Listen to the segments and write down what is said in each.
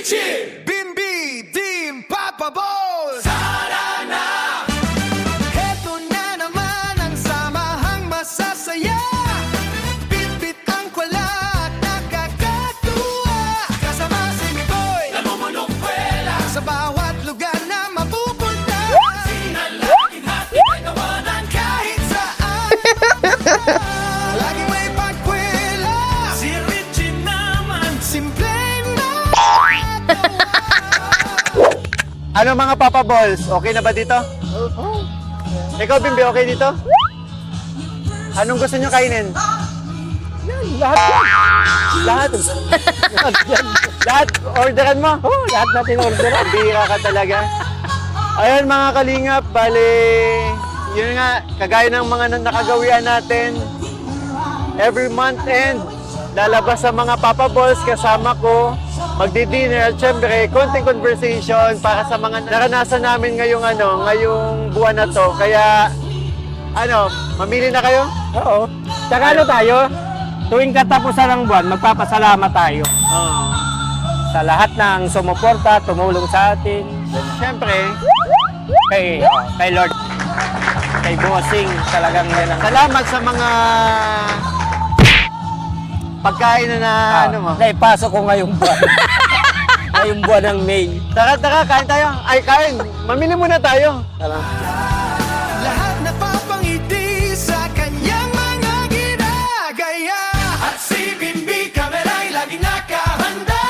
Richie! Bimbi, Team Papa Balls! Tara na! Heto na naman ang samahang masasaya. Bit-bit ang kwala at nakakatuwa. Kasama si Mikoy, Namumunong kwela! sa bawat lugar na mapupunta. Sinalagin hatid ay tawanan Kahit saan, laging may pagkwela. Si Richie naman! Simpleng Ano mga Papa Balls? Okay na ba dito? Ikaw, Bimbi, okay dito? Anong gusto nyo kainin? Lahat. Lahat. Orderan mo? Lahat natin orderan. Bira ka talaga. Ayun mga kalingap, bali, yun nga, kagaya ng mga nakagawian natin, every month end, lalabas sa mga Papa Balls kasama ko, magdi-dinner at syempre, konting conversation para sa mga naranasan namin ngayong buwan na to. Kaya, mamili na kayo? Oo. Tsaka ano tayo? Tuwing katapusan ng buwan, magpapasalamat tayo sa lahat ng sumuporta, tumulong sa atin. Syempre, Kay Lord, kay Bossing, talagang yan ang... salamat sa mga pagkain na mo. Naipasok ko ngayong buwan. Ngayong buwan ng May. Tara, kain tayo. Ay, kain. Mamili muna tayo. lahat napapangiti sa kanyang mga ginagaya. At si Bimbi Kamela'y laging nakahanda.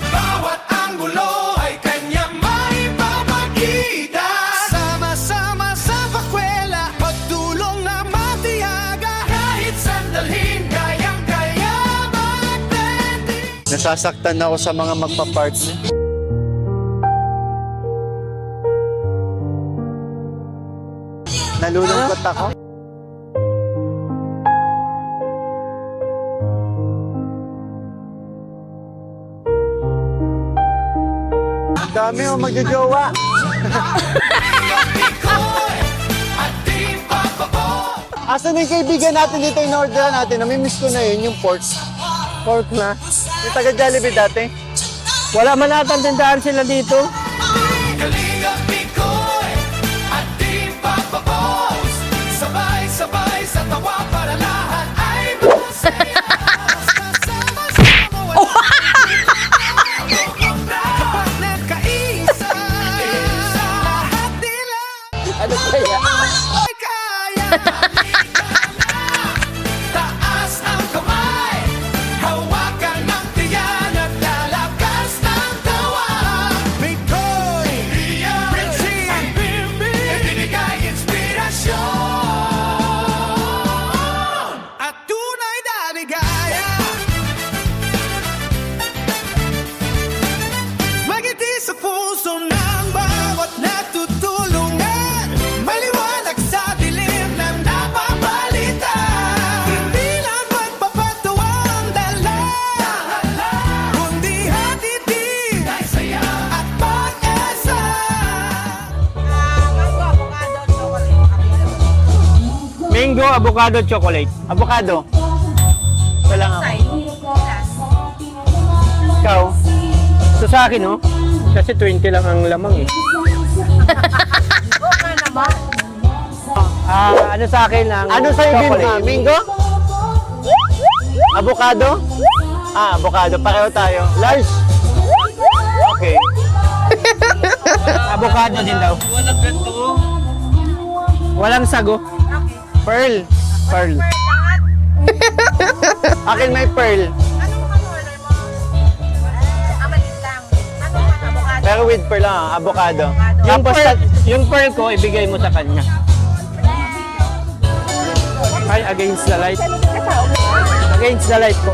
Bawat anggulo ay kanyang maipapakita. Sama-sama sa pakwela, pagtulong na matiyaga. Kahit sandalhin, kayang-kaya mag-trending. Nasasaktan ako sa mga magpa-parts. Nalulungkot ako. Ang dami o magjojowa. Mikoy at Team Papa Balls. Asan yung kaibigan natin dito in order natin? Namimiss ko na yun, yung pork. Pork na. Yung taga Jollibee dati. Wala man natang tindahan sila dito. Kalingap Mikoy at Team Papa Balls. Sabay-sabay sa tawa para lahat ay masaya. Sama-sama kapag nagkaisa, lahat nila Ano kaya? ay kaya. Taas ang kamay, hawakan ng tiyan at lalakas ng tawa. Mikoy, Richie at Bimbi, ibinigay inspirasyon. at tunay na ligaya. Magiti sa puso ng bawat natutulungan. May liwanag sa dilim na Napabalita, hindi lang magpapatuwa ang dala, kundi hatid ay saya. at pag-asa. Mango, avocado, chocolate. Avocado. Ito lang ako. Ikaw? So sa akin, no? Kasi 20 lang ang lamang eh. Ano sa akin ang Ano sa'yo, chocolate. Bimbi? Mingo? Avocado? Avocado. Pareho tayo. Large? Okay. Avocado din daw. Walang ganito. Walang sago. Pearl. Pearl. Akin may pearl. Pero with pearl lang, avocado. Tapos yung pearl ko, ibigay mo sa kanya. Ay, against the light. Against the light po.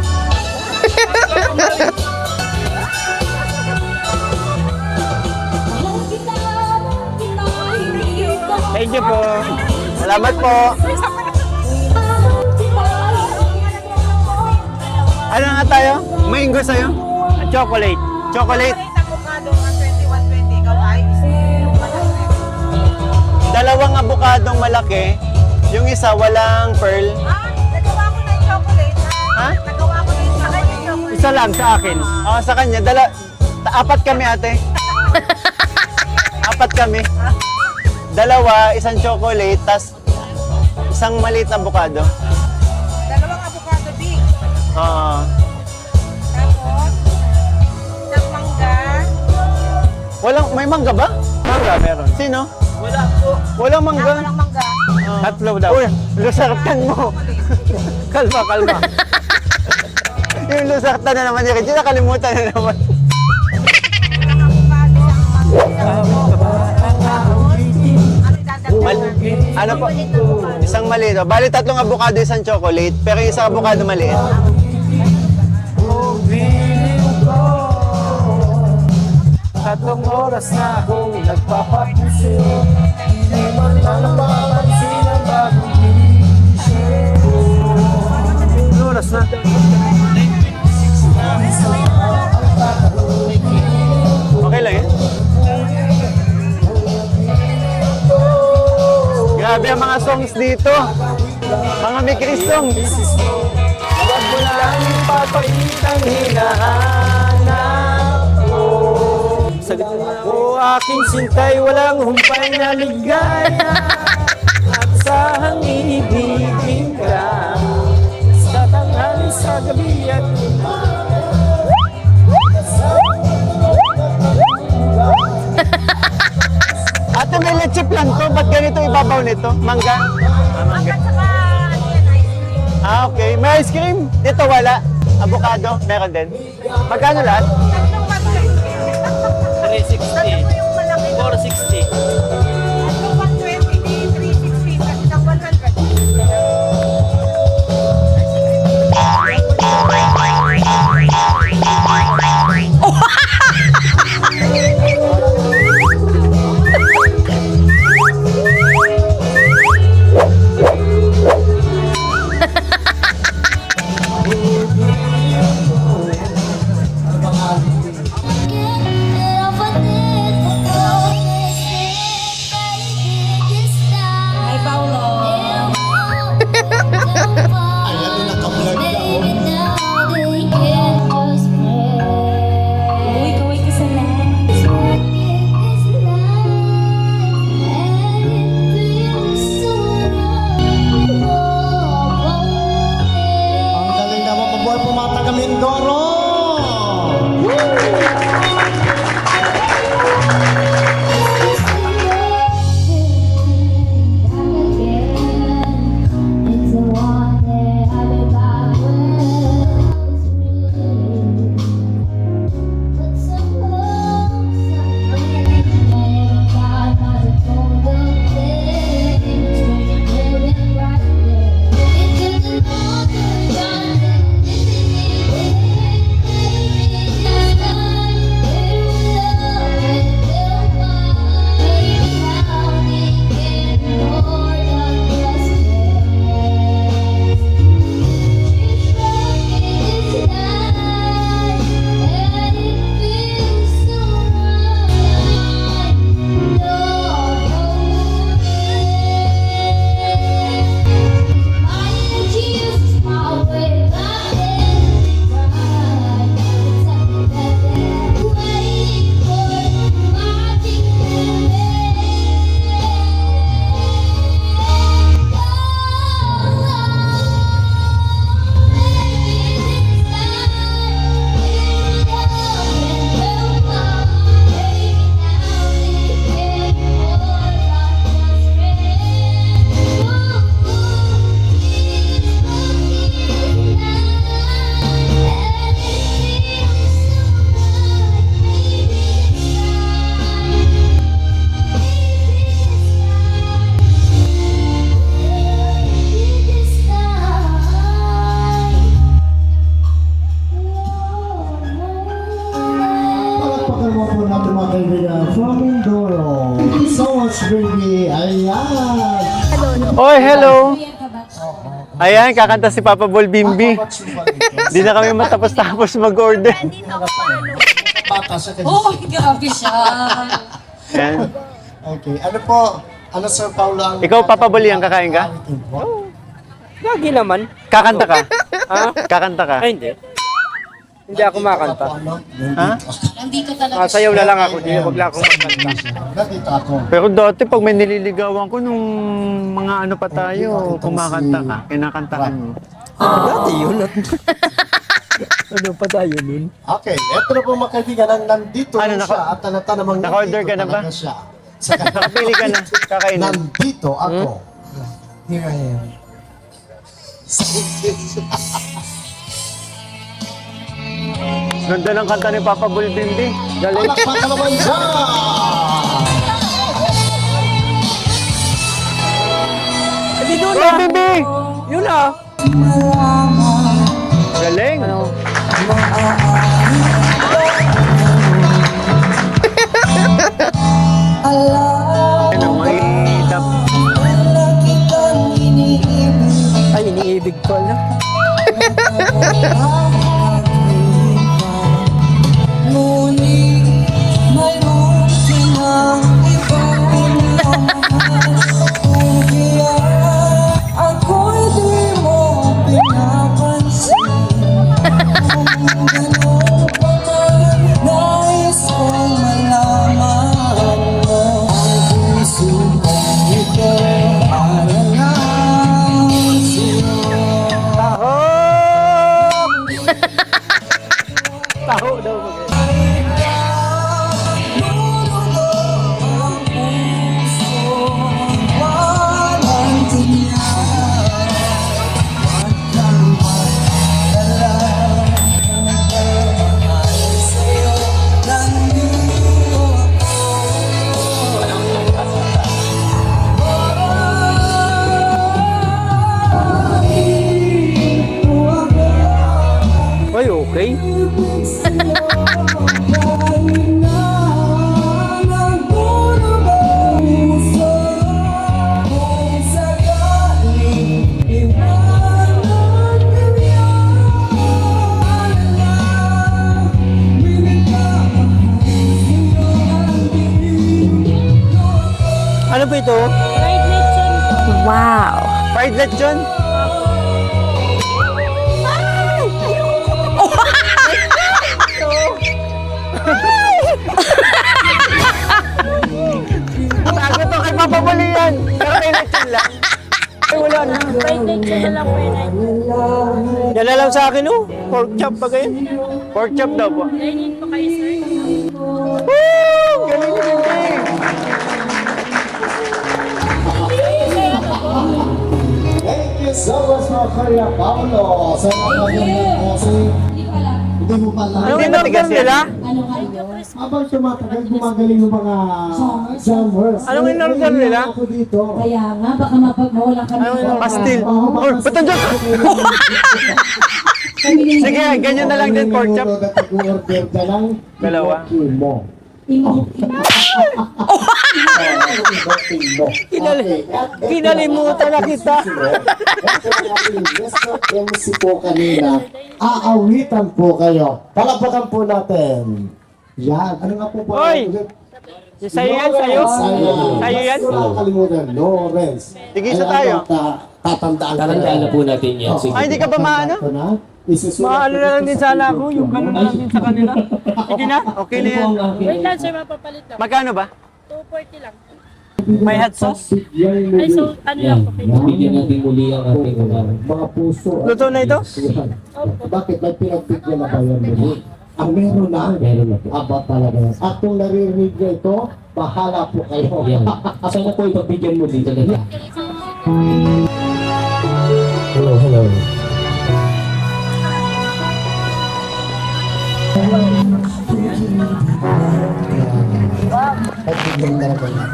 Thank you po. Salamat po. Ano nga tayo? Mango sa'yo? Chocolate. Chocolate. Avocado ang 2120, ikaw ay Dalawang avocadong malaki. Yung isa walang pearl. nagawa ko na yung chocolate. Ha? Nagawa ko na yung sa kanya chocolate. Isa lang sa akin. Sa kanya, Apat kami, ate. Apat kami. Dalawa, isang chocolate, tas isang maliit na avocado. Dalawang avocado big. Oo. Tapos, isang mangga. May mangga ba? Mangga, meron. Sino? Wala po. Walang mangga. Walang mangga. Tatlo daw. Uy, lusartan mo. Kalma, kalma. Yung lusartan na naman ni Reggie, nakalimutan na naman. Walang avocado, isang mangga. Ano idadagdag? Ano po? Isang maliit. Bali, tatlong avocado, isang chocolate. Pero yung isang avocado maliit. Tatlong oras na akong nagpapapuso. Hindi man lang napapansin ang bagong gising. Oras na. Okay lang eh. Grabe ang mga songs dito. Mga Mikris songs. Huwag mo lang ipapakitang hinahanap ko. Sagot ko, aking sintay, walang humpay na ligaya. At sahang iibigin ka. Sa tanghali, sa gabi at Ate, may leche plan to. Ba't ganito ibabaw nito? Mangga? Mangga tsaka, ano yan, ice cream. Okay. May ice cream? Dito wala. Avocado? Meron din. Magkano lahat? Tatlong 120. 360. Tatlo yung malaki. 460. Tatlong 120, di 360. Kasi isang 100. Hi, Paulo. Uy, kaway ka sa lahat. Ang galing naman mabuhay po mga taga Mindoro! It's the one that I've been by but suppose God has told the things when right there. It's just another God Palakpakan mo po natin mga kaibigan from Mindoro. Thank you so much, baby. Ayan. Oy, hello. Ayan, kakanta si Papa Bol Bimbi. Di na kami matapos-tapos mag-order. Bata sa kanya. Oh, grabe siya. Ayan. Okay. Ano po? Ano, Sir Paulo? Ang Ikaw, Papa Bol, yan, kakain ka? Lagi naman. Kakanta ka? Ha? Kakanta ka? Ay, hindi. Hindi ako makanta. Ha? Sayaw na lang ako, di wag lang akong magkanta. Nandito ako. Pero dati pag may nililigawan ko nung mga ano pa tayo, kumakanta ka, kinakantahan mo. Dati yun. Ano pa tayo nun? Okay, eto na po mga kaibigan, nandito Ano, siya at talata namang naka-order ka na ba? talaga siya. Sa Nakapili ka na, kakainin. nandito ako. Here I am. Ganda ng kanta ni Papa Bulbindi. Galing. Palakpakan naman dyan! Hindi doon Oh, Bibi! Yun ah. Galing. Ano, may tap. Ay, iniibig pala. Taho! Taho daw. Ay, okay. Ano ba ito? Wow. Fried lechon? Tago to kay Papa Buli yan. Pero may lechon lang. Ay, wala na. Yan na lang sa akin, oh. Pork chop ba kayo? Pork chop daw po. Woo! Galing ni Bibi. Thank you so much mga Kuya Paolo. Sa mga ganyan kasi, hindi mo pala. Anong Hindi in-order matigas yan. nila? Habang tumatagal, gumagaling yung mga jammers. Anong in-order nila? Ako dito. Kaya nga, baka mapagmawalan kami. Pastil. Or, ba't nandiyan ka? Sige, ganyan na lang din pork chop. Order ka lang. Dalawa. i-booking mo. Kinalimutan na kita. MC po kanina, aawitan po kayo. Palapakan po natin. Yan. Ano nga po po? Oy! Sa'yo yan, sa'yo? Sa'yo yan? Wala kalimutan, Lawrence. Sige, isa tayo. Tatandaan ka Tatandaan na po natin yan. Sige. Ay, hindi ka ba maano? Maano na lang din sana ako, yung gano'n na lang din sa kanila. Sige na. Okay na yan. Wait lang, sir, mapapalit lang. Magkano ba? 240 lang. May hot sauce. Ay, so, ano lang po kayo? Bigyan natin muli ang ating Mga puso. Luto na ito? Bakit may pinagbigyan na kayo nila? Ang meron na. Meron na po. Aba talaga yan. At kung naririnig nyo ito, bahala po kayo. Yan. Asan na po ipagbigyan mo dito nila? Hello, hello. Pagbigyan talaga yan.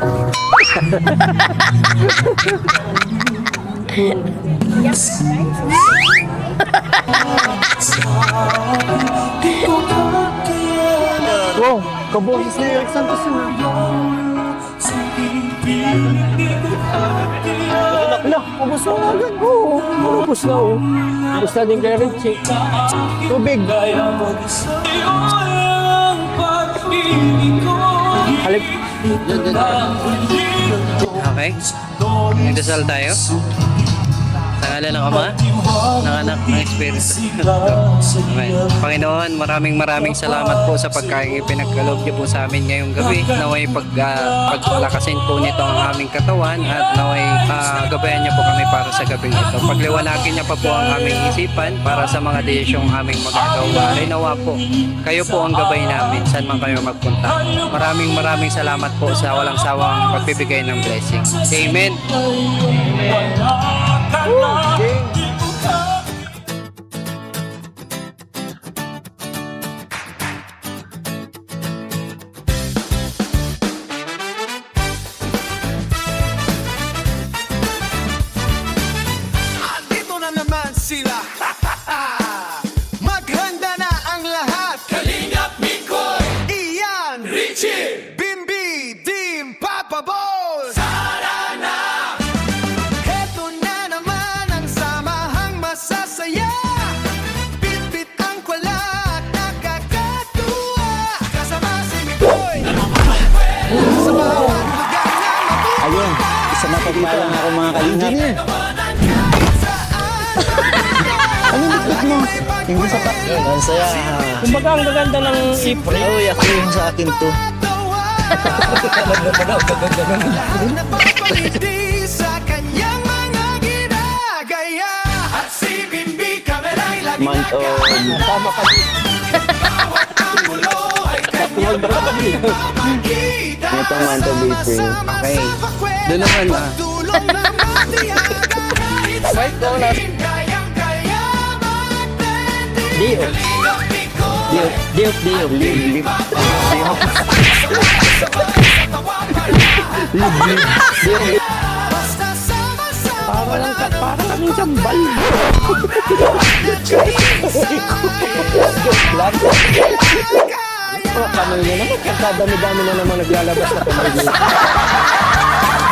Wow, kaboses ni Eric Santos yun. Ala, ubos na nga agad. Oo, ubos na oh. Ubos na din kay Richie. Tubig. Halik. Okay. Nagdasal tayo. Sa ngala ng Ama, ng Anak, ng Espiritu Santo. Amen. Panginoon, maraming salamat po sa pagkain ipinagkaloob niyo po sa amin ngayong gabi. Naway pagpalakasin po nito ang aming katawan at naway gabayan niyo po kami para sa gabing ito. Pagliwanagin niya pa po ang aming isipan para sa mga desisyong aming magagawa. Nawa po, kayo po ang gabay namin saan man kayo magpunta. Maraming salamat po sa walang sawang pagbibigay ng blessing. Amen. Andito na naman sila. Maghanda na ang lahat. Kalingap Mikoy, Ian, Richie, Bimbi, Team Papa Balls. Tara na! Heto na naman ang samahang masasaya. Bitbit ang kwala at nakakatuwa. Kasama si Mikoy. Sa bawat lugar na mabuhay. Ayun, isa na pagpalang ako mga kalingap. Hindi sa tak. Ang saya. Kumbaga ang gaganda ng ipre. Ay, ako yung sa akin to. Napapaliti sa kanyang mga ginagaya. At si Bimbi Kameray lagi Month of... Tama ka din. bawat angulo ay kanyang papakita. Ito month of April. Okay. Doon naman, Pagtulong na matiyaga. Kahit sa kayang-kaya mag-trending. Dio. Kalingap Mikoy. Diop. Basta sama-sama lang Para kaming kambal. Kamay na naman. Kadami-dami na naman naglalabas na kamay dito.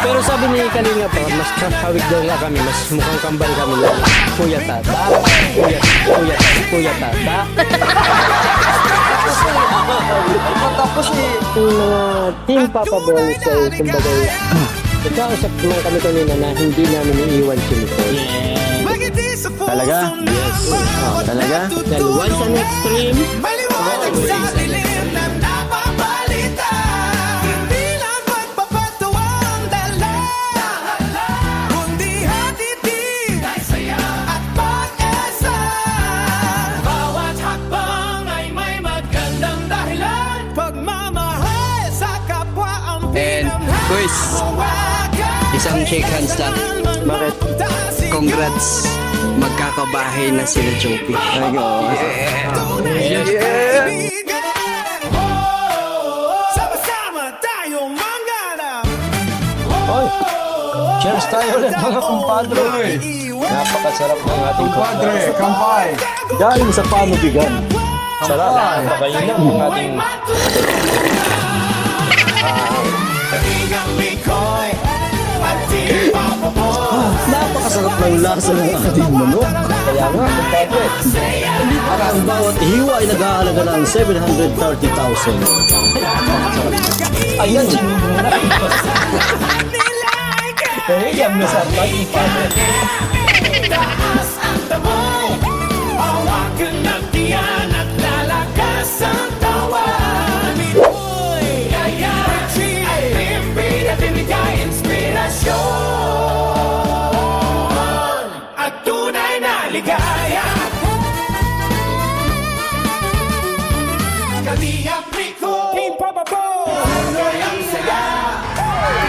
Pero sabi ni Kalinga pa, mas hawig daw nga kami, mas mukhang kambal kami lang. Kuya Tata. Kuya Tata. Tapos mga Team Papa Balls ay kumbagay. Nagkausap naman kami kanina na hindi namin iiwan si Nicole. Talaga? Yes. Talaga? Dahil once an extreme, Maliwanag sa dilim na napabalita. Hindi lang magpapatawa ang dala, kundi hatid ay saya at pag-asa. Bawat hakbang ay may magandang dahilan. Pagmamahal sa kapwa ang And, boys, isang shake hands lang. bakit? Congrats. Magkakabahay na sila Jopi. Sama-sama tayo manganap. Cheers tayo ulit mga kumpadre. Napakasarap ng ating kumpadre. Kampay. Galing sa panubigan. Sarap. Napakainam ng ating Kalingap Mikoy at Team Papa Balls. Napakasarap ng lasa ng ating manok. kaya nga kumpadre. At ang bawat hiwa ay nag-aalaga ng 730,000. Ayan, sinubong na. Yam na sa ating kumpadre. Taas ang damo, hawakan ng tiyan at lalakas ang tawan. Mikoy, kaya ay Bimbi na binigay inspirasyon at tunay na ligaya. Kalingap Mikoy, Team Papa Balls, tuloy ang saya,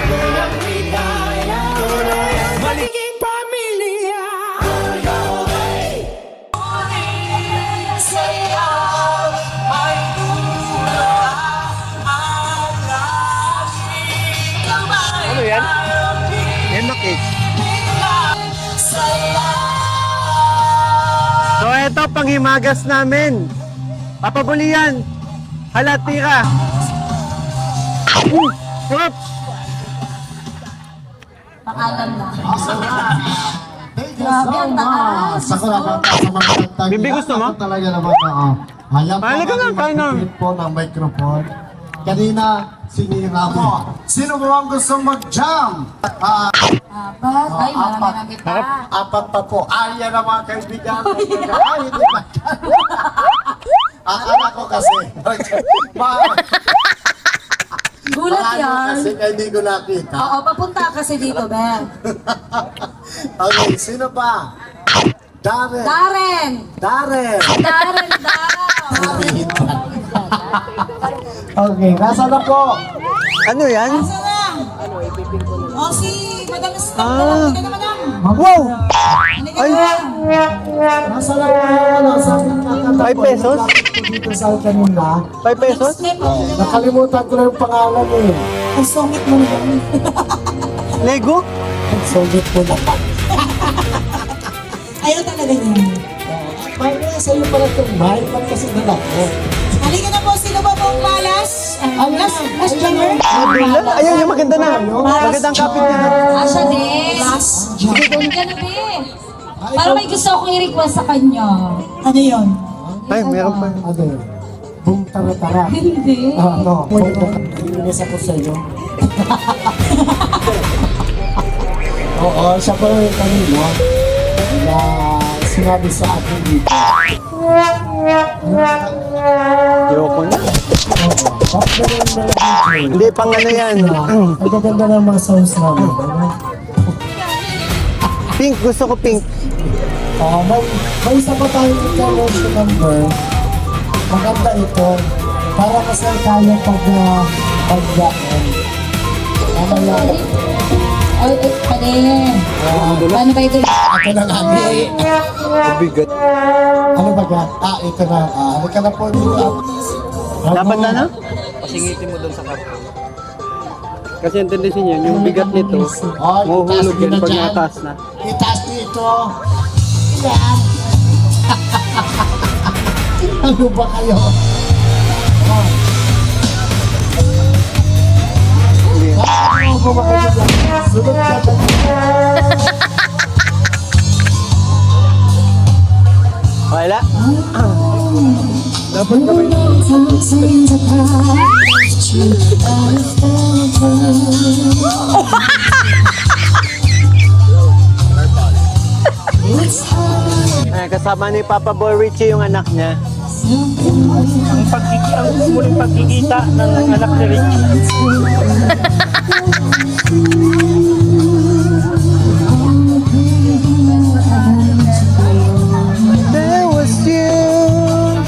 tuloy ang ligaya, tuloy ang magiging pamilya. Ano yan? Yan makik. So eto, panghimagas namin. Papabulian. Halatira. Sarap. Paalam na. Grabe ang taas. Ako lang ang taas sa mga kanta. Bibi, gusto mo? Ako talaga naman na. Ayan po. Mahalaga lang, kain na. po ng microphone. kanina, sinira mo. Sino mo ang gusto mag-jump? Apat. Ay, marami pa. Apat pa po. Ayan na mga kaibigan. Ay, hindi ba? Akala ko kasi. Gulat Akala ko yan. kasi hindi ko nakita. Oo, papunta kasi dito, Ben. Okay, sino pa? Darren. Darren! Darren. Darren daw! Okay, nasa na po? Ano yan? O si Madam Stop Ah. na Madam. Wow! Ay, Nasa na po yung ano, sa 5 pesos? dito sa kanina. 5 pesos? Nakalimutan ko na yung pangalan eh. Ang sungit mo naman. Lego? Sugit ko na. Ayaw talaga niya. May sa'yo pala itong bahay pa kasi nila ko. Halika na po, sino ba pong malas? Last drummer? Ayun, yung maganda na. Magandang kapit nito. Asya din. Last drummer. Ganun din. Para may gusto akong i-request sa kanya. Ano yun? Ay, meron pa. Ano yun? Boom tara-tara. Hindi. Ano? Inis ako sa'yo. Oo, siya pa rin kanina na sinabi sa akin dito. Ayoko na. Oo, bakit na rin mga DJ? Hindi, pang ano yan. Ang gaganda ng mga sounds namin. Pink, gusto ko pink. May isa pa tayong intervention number. Maganda ito. Para kasi tayo pag-daan. Mamaya. Ay, pwede. Paano ba ito? Ako na nga. Bigat. Ano ba ka? Ito na. Halika na po dito. Dapat na na? Pasingitin mo doon sa karton. Kasi ang tendency niyan, yung bigat nito, Ay, mahuhulog itaas yan nyo pag dyan. nataas na. Itaas dito. Yan. Ano ba kayo? Ano ba kayo dyan? Sunod ka dyan. Wala. Ay, kasama ni Papa Boy Richie yung anak niya. Ang muling pagkikita ng anak ni Richie. There was you.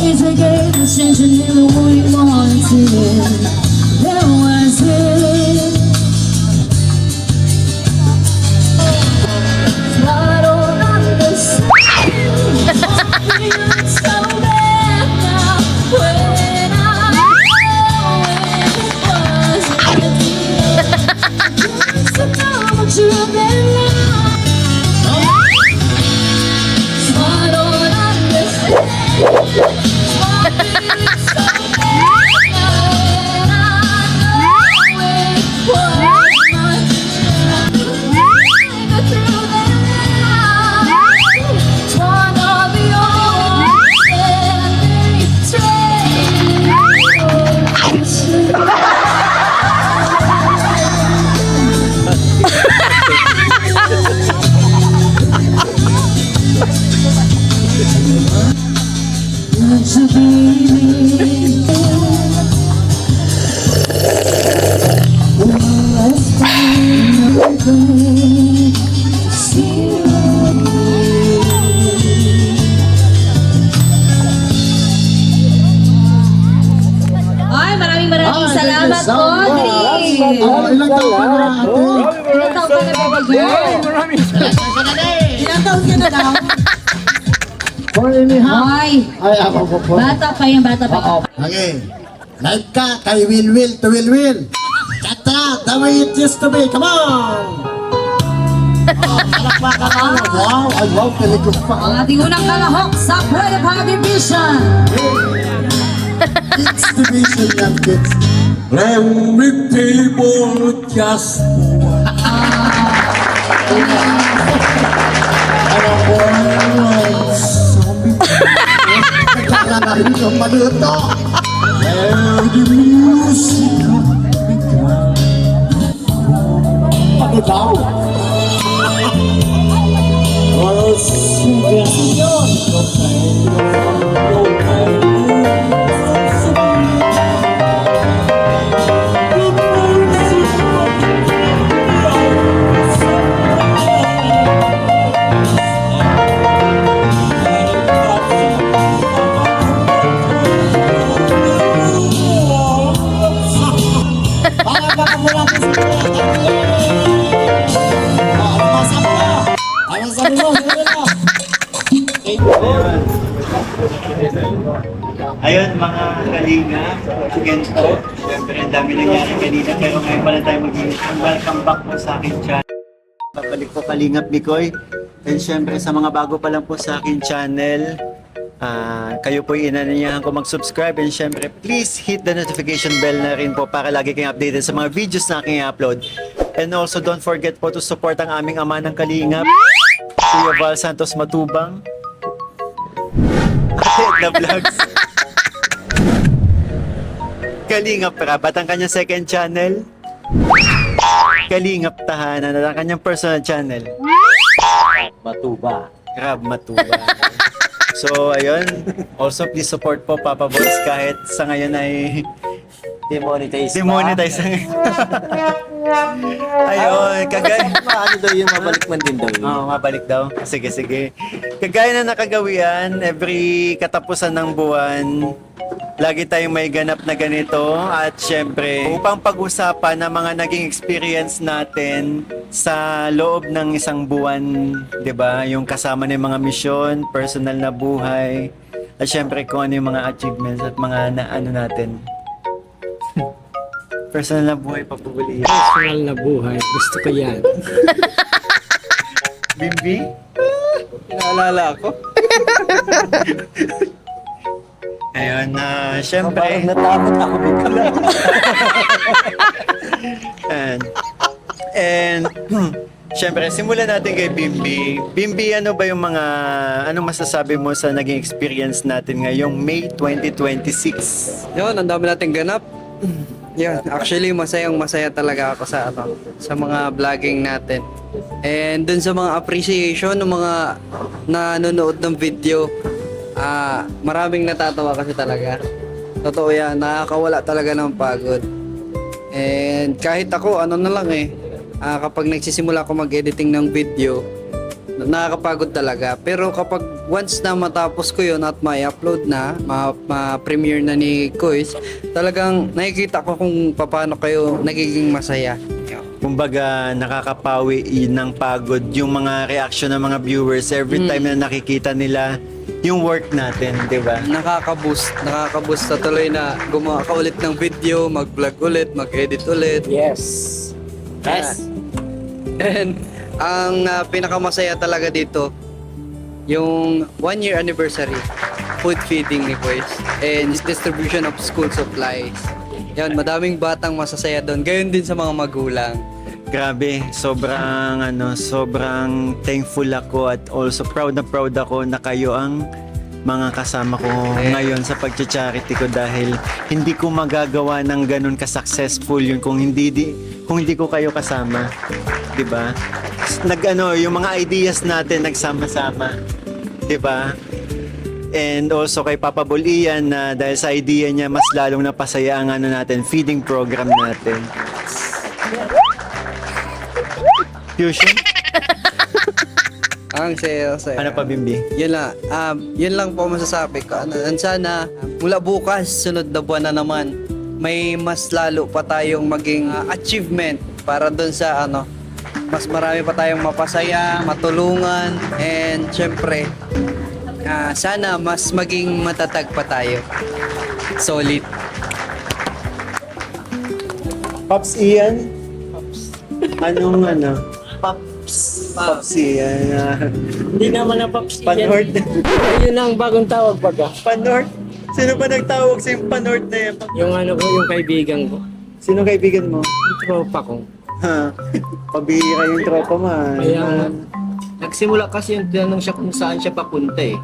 If I gave attention in the way you wanted, that was it. I don't understand. Feeling so bad now when I know it wasn't you. Just to know what you've been now. I don't understand. To be me. Last time I pray to see Ay, maraming salamat po, Dri. Ilang taon ka na ate? Ilang taon ka na bibigyan? Ilang taon ka na daw? 4 and a half. Ay, Ay, ako po po. bata pa yan, bata pa. Okay. Like ka kay Will to Will. Kata, the way it used to be. Come on! Palakpakan ako. Wow, ay wow, pelikos pa. Ang ating unang kalahok sa Pwede Pa Division. Kids division yan, kids. Every people just Ano po? Zombie. Nagkakala na rin yung maluto. Palakpakan mo lang po si Kuya. Ano masabi mo? Ano masabi mo? Ano na? Ayun mga kalinga, again po, syempre ang dami nangyari kanina pero ngayon pala tayo welcome back po sa akin channel. Babalik po Kalingap Bikoy. And syempre sa mga bago pa lang po sa akin channel, kayo po inanyayahan ko mag-subscribe and syempre please hit the notification bell na rin po para lagi kayong updated sa mga videos na aking i-upload. And also don't forget po to support ang aming ama ng Kalingap, Kuya Val Santos Matubang, Ate Edna Vlogs, Kalingap Rabat ang kanyang second channel, Kalingap Tahanan at ang kanyang personal channel, Matuba. Rab Matuba. So, ayun. Also, please support po Papa Boys kahit sa ngayon ay Demonetize. demonetize na ngayon. Ayun, kagaya. Ano daw yun, mabalik man din daw yun. Oo, mabalik daw. Sige, sige. Kagaya na nakagawian, every katapusan ng buwan, lagi tayong may ganap na ganito. At syempre, upang pag-usapan ng mga naging experience natin sa loob ng isang buwan, di ba? Yung kasama ng mga misyon, personal na buhay, at syempre kung ano yung mga achievements at mga ano natin. Personal na buhay, papubulihan. Personal na buhay. Gusto ko yan. Bimbi? Pinaalala ako. Ayun, syempre. Parang natakot ako bigla. And syempre, simulan natin kay Bimbi. Bimbi, ano ba yung mga, anong masasabi mo sa naging experience natin ngayong May 2026? Yun, ang dami nating ganap. Yun, actually masayang masaya talaga ako sa mga vlogging natin. And dun sa mga appreciation ng mga nanonood ng video, maraming natatawa kasi talaga. Totoo yan, nakakawala talaga ng pagod. And kahit ako, ano na lang kapag nagsisimula ako mag-editing ng video, nakakapagod talaga. Pero kapag once na matapos ko yun at ma-upload na, ma-premiere na ni Kois, talagang nakikita ko kung paano kayo nagiging masaya. Kumbaga, nakakapawi ng pagod yung mga reaction ng mga viewers every time na nakikita nila yung work natin, di ba? Nakaka-boost na tuloy na gumawa ka ulit ng video, mag-vlog ulit, mag-edit ulit. Yes. Yes. And ang pinakamasaya talaga dito, yung 1-year anniversary, food feeding ni Kois, and distribution of school supplies. Yan, madaming batang masasaya doon. Gayon din sa mga magulang. Grabe, sobrang thankful ako at also proud ako na kayo ang mga kasama ko ngayon sa pag-charity ko dahil hindi ko magagawa ng ganun ka-successful yun kung hindi ko kayo kasama, 'di ba? Yung mga ideas natin nagsama-sama, 'di ba? And also kay Papa Bolian na dahil sa idea niya mas lalong napasaya ang natin feeding program natin. Fusion? Ang saya. Ano pa, Bimbi? Yun lang po masasabi ko. Sana mula bukas, sunod na buwan na naman, may mas lalo pa tayong maging achievement para doon sa mas marami pa tayong mapasaya, matulungan, and syempre, sana mas maging matatag pa tayo. Solid. Pops Ian? Anong Pops Ian? Hindi naman na Pops. Panhort? Yun ang bagong tawag baga. Panhort? Sino ba nagtawag sa yung Panhort na yan? Yung kaibigan ko. Sino kaibigan mo? Yung tropa ko. Ha? Pabihira yung tropa man. Kaya nagsimula kasi yung tinanong siya kung saan siya papunta eh.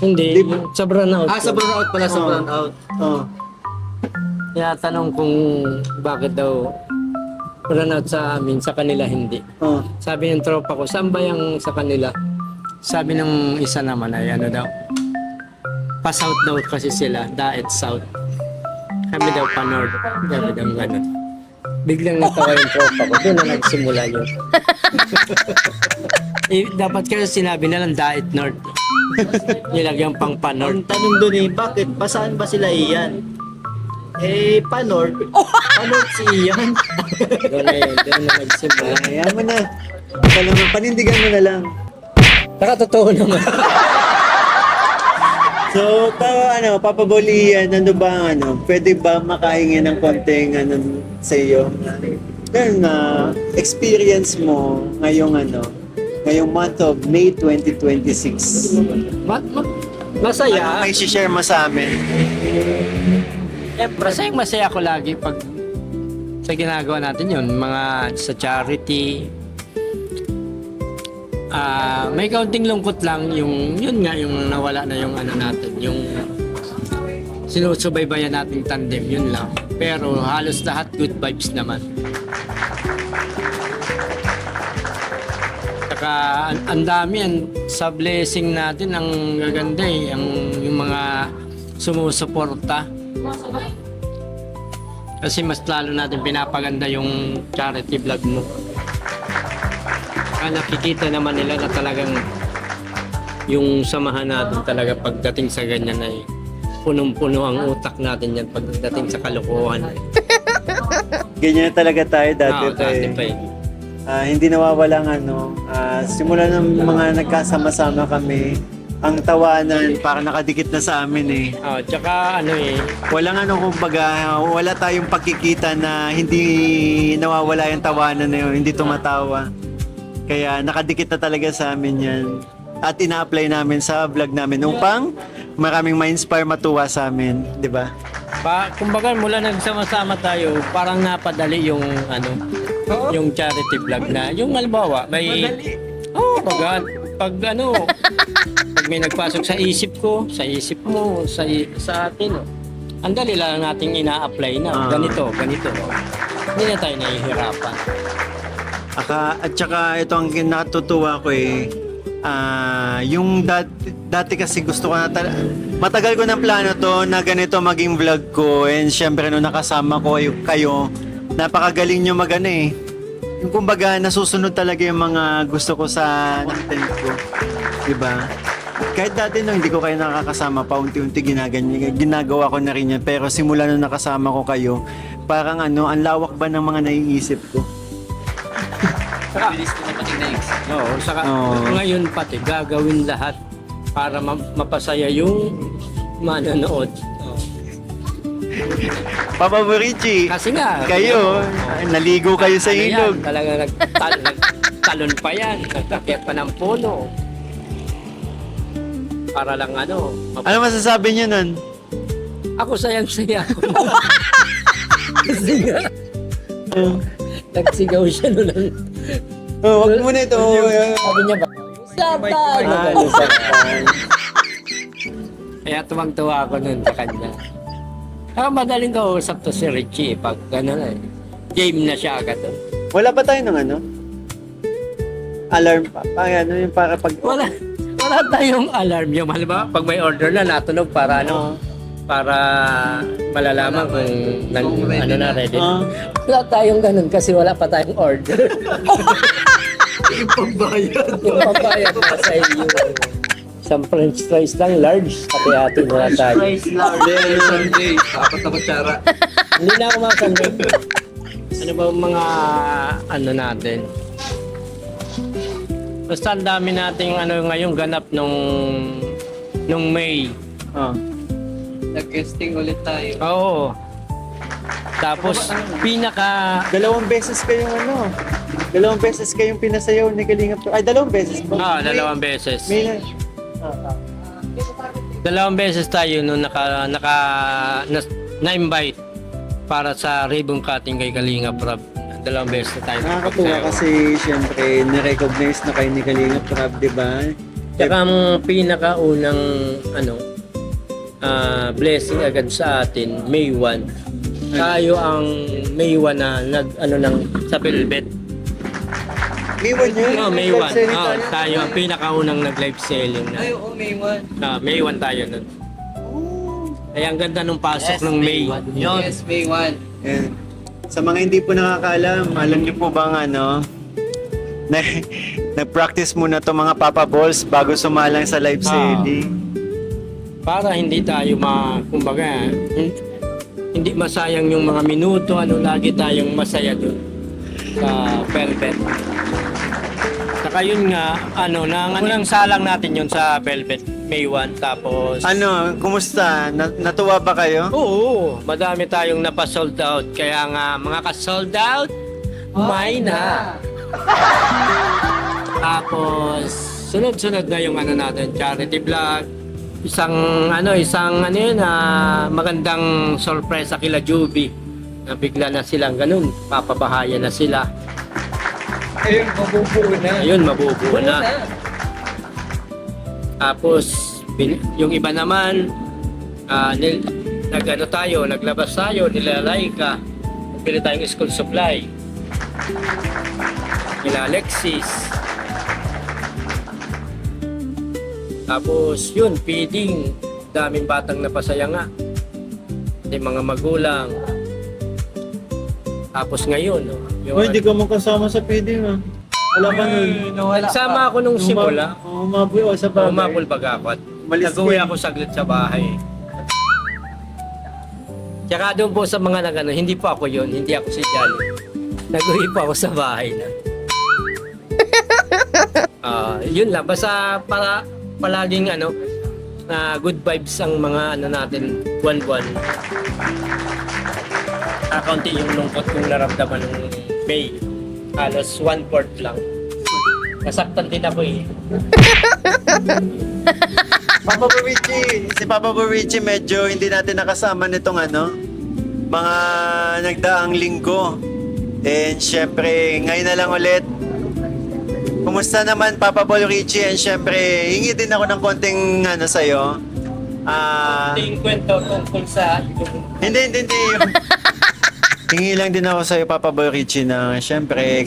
Hindi, yung sa burnout. Sa burnout pala, sa burnout. Kaya tanong kung bakit daw burnout sa amin, sa kanila hindi. Sabi ng tropa ko, saan ba yung sa kanila? Sabi ng isa naman ay ano daw, pa-south daw kasi sila, daet south. Kami daw pa-north, kami daw gano'n. Biglang natawa yung tropa ko, doon na nagsimula yun. Dapat kasi sinabi na lang daet north. Nilagyan pang pa-north. Ang tanong doon eh, bakit? Saan ba sila iyan? Eh, pa-north si Ian. Doon na nagsimula. Ayan mo na. Panindigan mo na lang. Nakatotoo naman. So, Papa Bolian, ano ba, pwede ba makahingi ng konting, sa iyo? Ganun experience mo ngayong, ngayong month of May 2026. Masaya. May share mo sa amin. Masaya ako lagi pag sa ginagawa natin yun, mga sa charity. May kaunting lungkot lang yung nawala na yung natin, yung sinusubaybayan nating tandem, yun lang. Pero halos lahat good vibes naman. Saka ang dami sa blessing natin, ang gaganda yung mga sumusuporta. Kasi mas lalo natin pinapaganda yung charity vlog mo. Nakikita naman nila na talagang yung samahan natin talaga pagdating sa ganyan ay punong-puno ang utak natin yan pagdating sa kalokohan. Ganyan talaga tayo dati Dati pa eh. Hindi nawawalang simula ng mga nagkasama-sama kami, ang tawanan para nakadikit na sa amin eh. Tsaka Walang kumbaga, wala tayong pagkikita na hindi nawawala yung tawanan na yun, hindi tumatawa. Kaya nakadikit na talaga sa amin yan. At ina-apply namin sa vlog namin upang maraming ma-inspire, matuwa sa amin, di ba? Kumbaga mula nagsama-sama tayo, parang napadali yung yung charity vlog na. Yung halimbawa, may pag may nagpasok sa isip ko, sa isip mo, sa atin, ang dali lang nating ina-apply na ganito. Hindi na tayo nahihirapan. At saka ito ang natutuwa ko yung dati kasi gusto ko matagal ko ng plano to na ganito maging vlog ko, and syempre nung nakasama ko kayo, napakagaling nyo yung kumbaga nasusunod talaga yung mga gusto ko sa content ko, diba? Kahit dati nung hindi ko kayo nakakasama, paunti-unti ginagawa ko na rin yan, pero simula nung nakasama ko kayo, parang ang lawak ba ng mga naiisip ko. Saka ngayon pati gagawin lahat para mapasaya yung manonood. Papa Borichi, Kasi nga kayo, naligo kayo sa ilog. Talaga nagtalon pa yan, nagtakyat pa ng puno. Para lang Ano masasabi niyo nun? Ako sayang-saya ako. Kasi nga, nagsigaw siya nun. Wag muna ito. Sabi niya ba? Lusatan! Kaya tuwang-tuwa ako nun sa kanya. Madaling kausap to si Richie pag gano'n game na siya agad. Wala ba tayo ng alarm pa? Yung para pag... Wala tayong alarm. Yung halimbawa, pag may order na natunog para para malalaman kung na ready. Wala tayong ganun kasi wala pa tayong order. Yung pambayad. Yung pambayad na sa iyo. Isang french fries lang, large. Hati-hati na tayo. Sunday, apat na kutsara. Hindi na ako makasanay. Ano ba ang mga natin? Basta ang dami nating ngayong ganap nung May. Nag-guesting ulit tayo. Oo. Tapos Dalawang beses kayong pinasayaw ni Kalingap. Ay, dalawang beses ba? dalawang beses. May Dalawang beses tayo nung na-invite para sa ribbon cutting kay Kalingap Rob. Dalawang beses na tayo. Nakakatuwa kasi syempre na-recognize na kayo ni Kalingap Rob, di ba? Tsaka ang pinakaunang blessing agad sa atin, May 1. Tayo ang May 1 na sa Velvet. May 1 yun? May Live 1. selling tayo. Tayo ang pinakaunang nag-live selling na. Ay, oo, May 1. May 1 tayo nun. Ay, ang ganda nung pasok ng May. Yun. Yes, May 1. Yan. Sa mga hindi po nakakaalam, alam niyo po bang na, nag-practice muna to mga Papa Balls bago sumalang sa live selling? Para hindi tayo kumbaga, hindi masayang yung mga minuto, lagi tayong masaya doon sa Velvet. Saka yun nga, unang salang natin yun sa Velvet, May 1, tapos... Kumusta? Natuwa ba kayo? Oo, madami tayong napa-sold out. Kaya nga, mga ka-sold out, may na. Tapos, sunod-sunod na yung natin, charity vlog. Isang magandang sorpresa kila Juby. Na bigla na silang ganun, papabahaya na sila. Ayun, mabubuo na. Ayun, mabubuo na. Tapos, yung iba naman, naglabas tayo, nilalay ka. Pili tayong school supply. Nila Alexis. Tapos, yun, feeding. Daming batang napasaya nga. Yung mga magulang. Tapos ngayon, Hindi ka mo kasama sa PD, ha? Wala ka nun. Sama ako nung simula. Umaboy o sa bagay. Umapulbag ako at Malis nag-uwi ka. ako saglit sa bahay. Tsaka doon po sa mga hindi po ako yun, hindi ako si Jolly. Nag-uwi po ako sa bahay na. Yun lang, basta para palaging good vibes ang mga natin, buwan-buwan. Kaunti yung lungkot kong naramdaman ng May. Halos 1/4 lang. Nasaktan din ako eh. Papa Borici, si Papa Borici medyo hindi natin nakasama nitong mga nagdaang linggo. And syempre, ngayon na lang ulit. Kumusta naman Papa Borici? And syempre, hingi din ako ng konting sa'yo. Yung kwento tungkol sa Hindi. Hingi lang din ako sa'yo, Papa Borici, na syempre,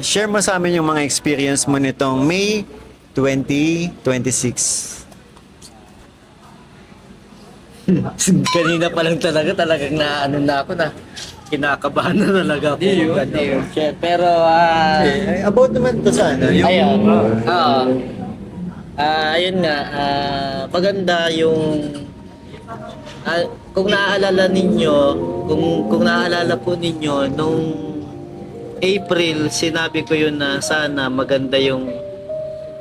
share mo sa amin yung mga experience mo nitong May 2026. Kanina pa lang talagang na ako na. Kinakabahan na talaga ako. Pero, About naman to sa ayun. Ayun nga, maganda yung kung naaalala ninyo, kung naaalala po ninyo nung April, sinabi ko yun na sana maganda yung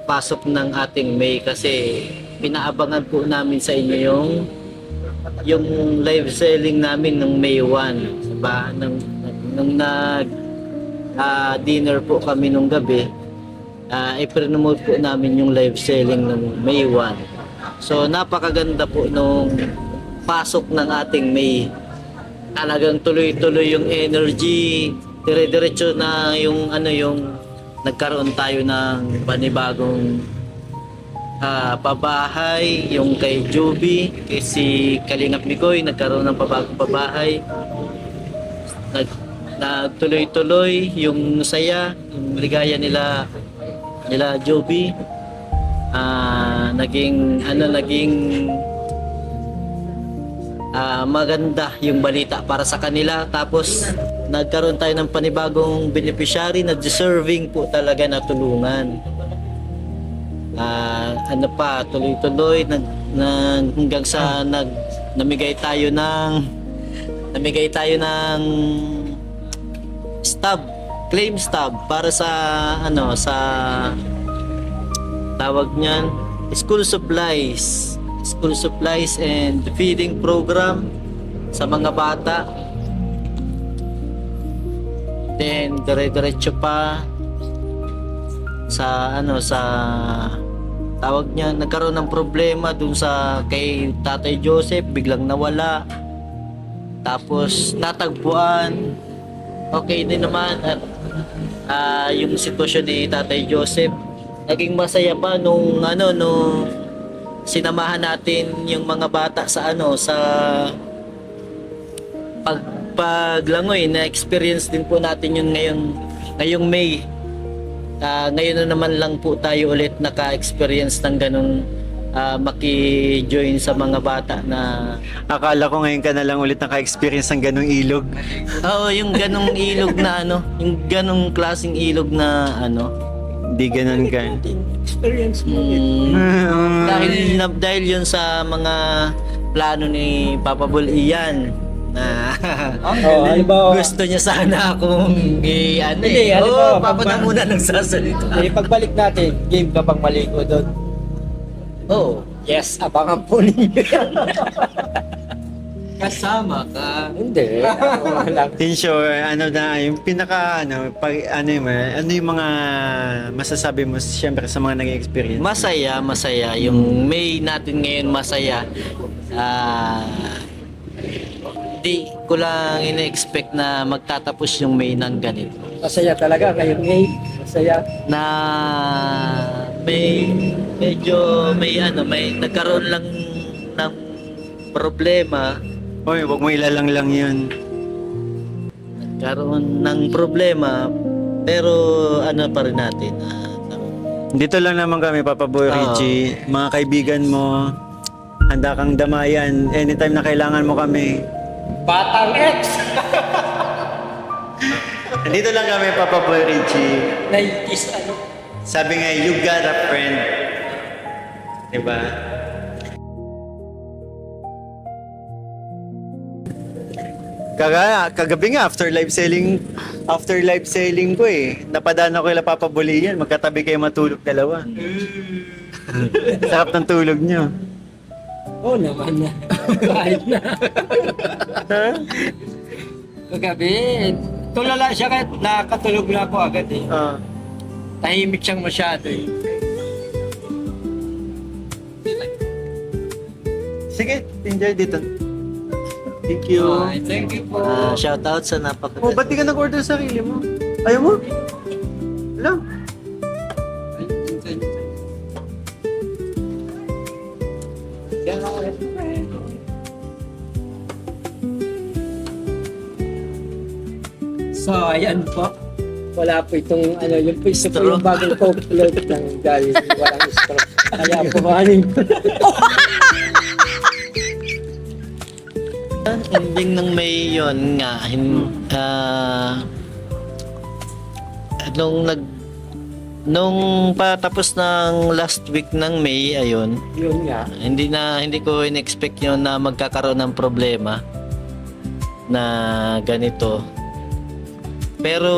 pasok ng ating May kasi pinaabangan po namin sa inyo yung live selling namin ng May 1, diba? Nung dinner po kami nung gabi, i-promote po namin yung live selling ng May 1. So napakaganda po nung pasok ng ating May. Talagang tuloy-tuloy yung energy, dire-diretso na yung nagkaroon tayo ng panibagong pabahay, yung kay Juby, kay si Kalingap Mikoy, nagkaroon ng pabagong pabahay. Nagtuloy-tuloy yung saya, yung ligaya nila Juby. Naging maganda yung balita para sa kanila. Tapos nagkaroon tayo ng panibagong beneficiary na deserving po talaga na tulungan. Tuloy-tuloy hanggang sa namigay tayo ng claim stub para sa sa tawag niyan, school supplies and feeding program sa mga bata. Then dire-diretso pa sa tawag niya, nagkaroon ng problema dun sa kay Tatay Joseph, biglang nawala. Tapos natagpuan. Okay din naman at yung sitwasyon ni Tatay Joseph. Naging masaya pa nung sinamahan natin yung mga bata sa paglangoy. Na experience din po natin yun ngayong May. ngayon na naman lang po tayo ulit naka-experience ng ganong maki-join sa mga bata na Akala ko ngayon ka na lang ulit naka-experience ng ganong ilog. oo, yung ganong ilog na ano, yung ganong klaseng ilog na ano. Hindi ganon ka. Experience mo. Dahil yun sa mga plano ni Papa Bull Ian na Halimbawa, gusto niya sana akong ano Hindi, eh. halimbawa, Papa na muna nagsasalita. pagbalik natin, game ka pang maligo doon. Oo. Yes, abangan po ninyo yan. Kasama ka. Hindi. Wala. In short, ano na, yung pinaka, ano yung mga masasabi mo, syempre, sa mga naging experience? Masaya. Yung May natin ngayon masaya. Di ko lang ina-expect na magtatapos yung May ng ganito. Masaya talaga ngayong May. Masaya. Na may nagkaroon lang ng problema. Oy, wag mo ilalang lang yun. Nagkaroon ng problema pero ano pa rin natin. Dito lang naman kami, Papa Boy Richie. Mga kaibigan mo, handa kang damayan anytime na kailangan mo kami. Batang X! Dito lang kami, Papa Boy Richie. 90s ano? Sabi nga, you got a friend. Diba? Kagabi nga, after live selling ko napadaan ako kila Papa Bulian, magkatabi kayo matulog dalawa. Sarap ng tulog nyo. Oo naman na. Kahit na. Kagabi, tulala siya kahit nakatulog na ako agad eh. Tahimik siyang masyado eh. Sige, enjoy dito. Thank you. Thank you po. Shout out sa Oh, ba't di ka nag-order sa sarili mo? Ayaw mo? Alam. So, ayan po. Wala po itong ano, yung po isa po Straw. yung bagong Coke float ng dahil walang straw. Kaya po aning ending ng May yon nga nung patapos ng last week ng May ayun yun nga. hindi ko in-expect yun na magkakaroon ng problema na ganito, pero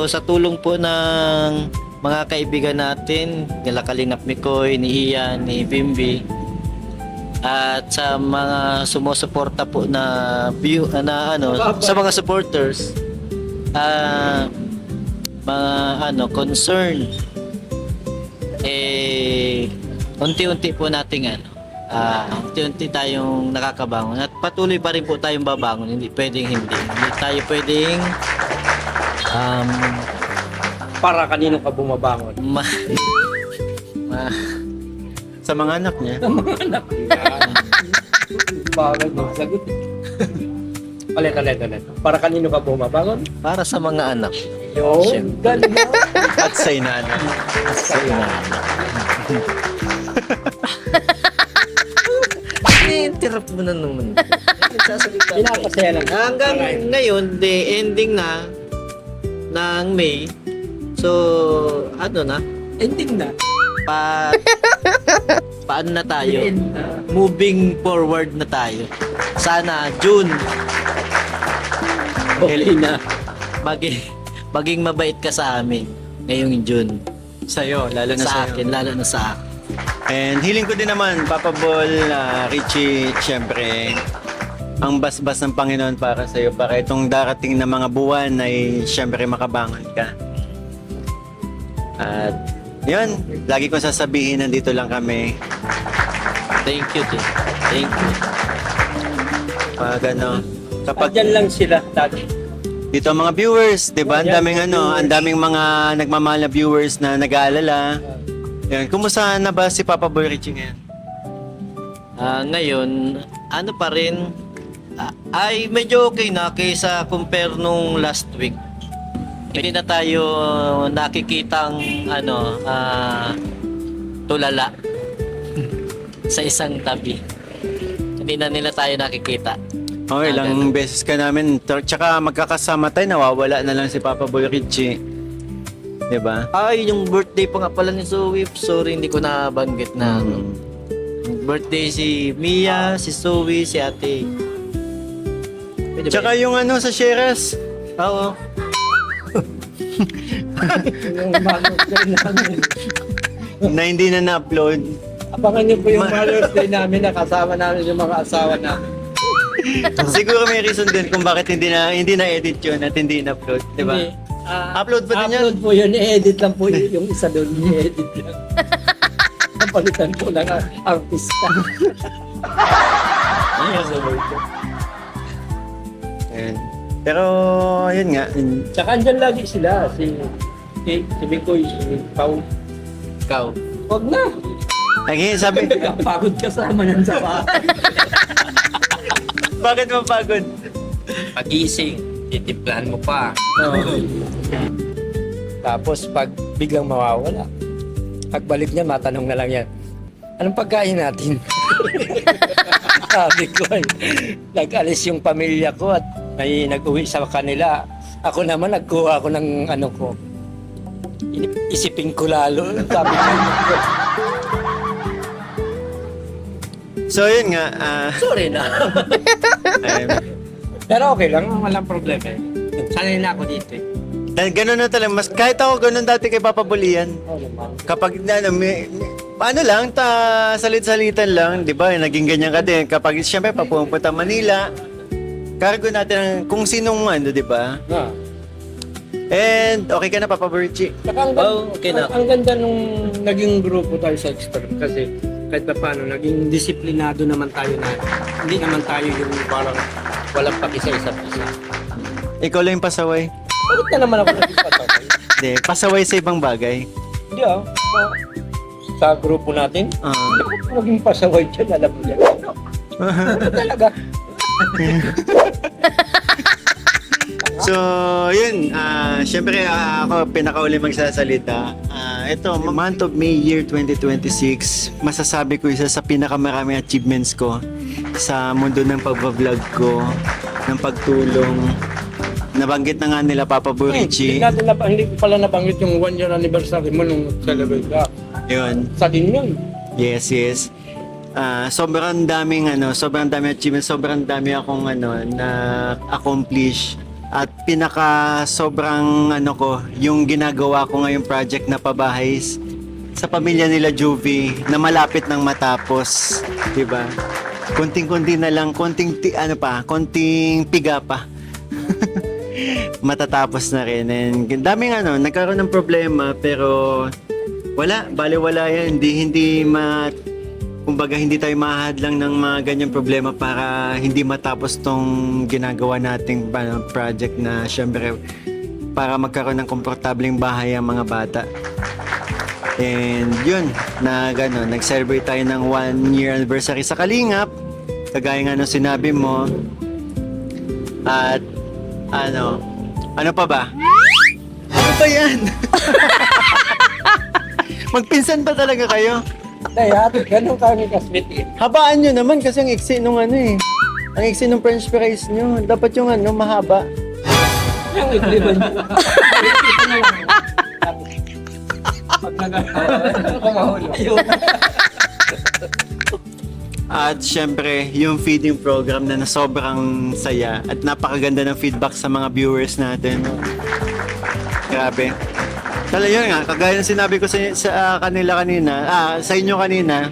sa tulong po ng mga kaibigan natin nila Kalingap Mikoy, ni Ian, ni Bimbi, at sa mga sumusuporta po na sa mga supporters, mga concern, unti-unti po nating unti-unti tayong nakakabangon at patuloy pa rin po tayong babangon, hindi tayo pwedeng Para kanino ka bumabangon? Sa mga anak niya. Bagay mo sagot. Ulit. Para kanino ka bumabangon? para sa mga anak Yun. Siyempre. Ganda. At sa inana. sa inaano. I-interrupt mo na naman. Nagsasalita. Pinapasaya lang. Hanggang ngayon, ending na ng May. So, Ending na. paano na tayo? Moving forward na tayo. Sana June Okay na. maging mabait ka sa amin ngayong June. Sa'yo, lalo na Sa sa'yo. akin, lalo na sa akin. And healing ko din naman, Papa Bol, Richie, syempre, ang basbas ng Panginoon para sa'yo, para itong darating na mga buwan ay syempre makabangon ka. At yun, lagi kong sasabihin, nandito lang kami. Thank you, Tim. Thank you. Pag kapag Andyan lang sila dati. dito ang mga viewers, 'di ba? Ang daming mga nagmamahal na viewers na nag-aalala. Yan, kumusta na ba si Papa Boy Richie ngayon? Ngayon, pa rin, ay medyo okay na kaysa compare nung last week. Hindi na tayo nakikitang tulala sa isang tabi. Hindi na nila tayo nakikita. Oh, ilang beses ka namin. Tsaka magkakasama tayo, nawawala na lang si Papa Boy Richie. Diba? Ay, yung birthday pa nga pala ni Zoe. Sorry, hindi ko nabanggit na. Birthday si Mia, si Zoe, si ate. Pwede ba Tsaka yung sa Sheras. yun? Oo. Na hindi na na-upload. Abangan niyo po yung Mother's Day namin na kasama namin yung mga asawa namin. Siguro may reason din kung bakit hindi na edit yun at hindi na-upload, di ba? Hindi. Upload pa din yan. Upload po yun, i-edit lang po yun. Yung isa doon, i-edit lang. Napalitan ko lang ang artista. Ayun. Pero, yun nga. Tsaka andyan lagi sila, si Bikoy, si Pao. Ikaw. Huwag na. Again, sabi, Pagod kasama nan sa bahay. bakit mapagod? Pag-iising, titiplahan mo pa. Tapos pag biglang mawawala, pagbalik niya, matanong na lang yan, anong pagkain natin? Sabi ko, nag-alis yung pamilya ko at may nag-uwi sa kanila. Ako naman, nagkuha ako ng ko. Isipin ko lalo. Sabi ko, So, yun nga. sorry na. Ayun. Pero okay lang, walang problema. Sanay na ako dito eh. Dahil ganun na talaga. Kahit ako ganun dati kay Papa Bulian. Kapag lang, salit-salitan lang, di ba? Naging ganyan ka din. Kapag siyempre papupunta Manila, cargo natin kung sinong di ba? And okay ka na, Papa Burchi? Saka Okay na. ang ganda nung naging grupo tayo sa Extreme kasi kahit pa paano, naging disiplinado naman tayo na hindi naman tayo yung parang walang pag-isa-isa. Ikaw lang yung pasaway. Bakit na naman ako naging pataway? Hindi, pasaway sa ibang bagay. Hindi sa grupo natin, Ah. hindi ko naging pasaway dyan, alam mo yan. Ano talaga? So, yun. Siyempre, ako pinakauli magsasalita. Ito, month of May year 2026, masasabi ko isa sa pinakamaraming achievements ko sa mundo ng pag-vlog ko, ng pagtulong. Nabanggit na nga nila Papa Burichi. Hindi ko pala nabanggit yung 1 year anniversary mo nung celebrate ka. Yun. Sa din yun. Yes. Sobrang daming achievements, sobrang dami akong na accomplish. At sobrang ko, yung ginagawa ko ngayong project na pabahay sa pamilya nila Juvie na malapit nang matapos, 'di ba? Konting-konti na lang, konting piga pa. Matatapos na rin. And daming nagkaroon ng problema pero baliwala yan. Kumbaga hindi tayo mahadlang ng mga ganyang problema para hindi matapos tong ginagawa nating project na syempre para magkaroon ng komportableng bahay ang mga bata. And yun, nag-celebrate tayo ng 1 year anniversary sa Kalingap. Kagaya nga nung sinabi mo. At ano pa ba? Ano ba yan? Magpinsan ba talaga kayo? Kaya, ganun kami kasmit eh. Habaan nyo naman kasi ang iksi nung Ang iksi nung french fries nyo. Dapat yung mahaba. Yung ikliban nyo. Ito na lang. Pag nag-ahulog. At syempre, yung feeding program na sobrang saya at napakaganda ng feedback sa mga viewers natin. Grabe. Talaga yun nga, kagaya ng sinabi ko sa inyo kanina,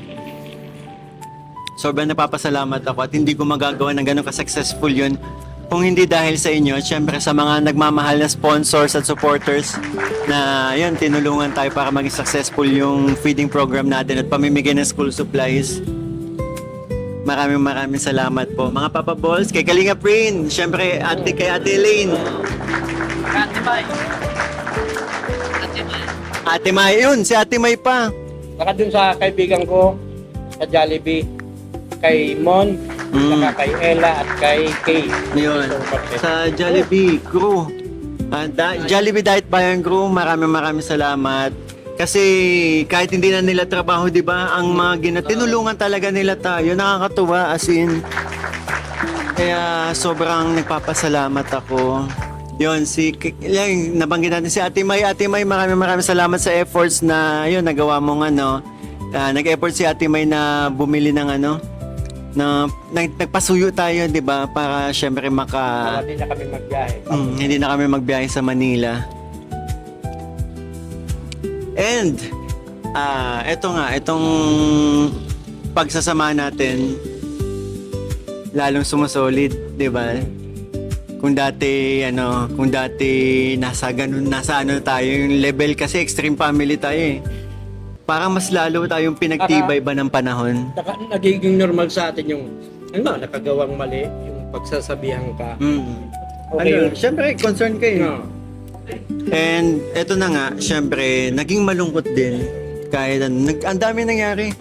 sobrang napapasalamat ako at hindi ko magagawa ng ganun ka-successful yun kung hindi dahil sa inyo at syempre sa mga nagmamahal na sponsors at supporters na yun, tinulungan tayo para maging successful yung feeding program natin at pamimigay ng school supplies. Maraming salamat po. Mga Papa Balls, kay Kalinga Prin, syempre kay Ate Elaine. Ate May, yun, si Ate May pa. Saka dun sa kaibigan ko, sa Jollibee, kay Mon, saka kay Ella at kay Kay. Yun, sa Jollibee crew. Jollibee Diet Bayan Crew, maraming salamat. Kasi kahit hindi na nila trabaho, di ba, ang mga tinulungan talaga nila tayo. Nakakatuwa, as in. Kaya sobrang nagpapasalamat ako. Yun, nabanggit natin si Ate May. Ate May, maraming salamat sa efforts na, yun, nagawa mong nag-effort si Ate May na bumili ng nagpasuyo tayo, di ba? Para syempre Hindi na kami magbiyahe. hindi na kami magbiyahe sa Manila. And, itong pagsasama natin, lalong sumusolid, di ba? Kung dati nasa tayo, yung level kasi extreme family tayo eh. Parang mas lalo tayong pinagtibay ba ng panahon. Nagiging normal sa atin yung nakagawang mali, yung pagsasabihan ka. Okay. Syempre, concern kayo. And eto na nga, syempre, naging malungkot din. Kahit ang dami nangyari.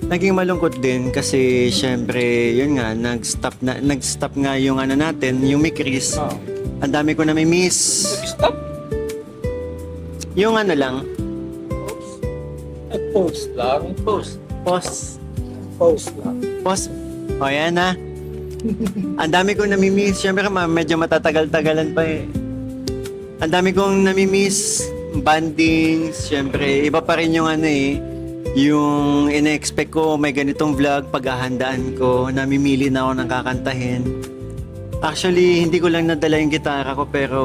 Naging malungkot din kasi syempre, yun nga, nag-stop nga yung natin, yung Mikris. Ang dami ko na may miss. Stop. Yung lang, Post lang. Post lang. Post. O yan na. Ang dami kong namimiss. Siyempre medyo matatagal-tagalan pa eh. Ang dami kong namimiss. Bandings. Siyempre, iba pa rin yung yung ina-expect ko may ganitong vlog, paghahandaan ko, namimili na ako ng kakantahin. Actually, hindi ko lang nadala yung gitara ko pero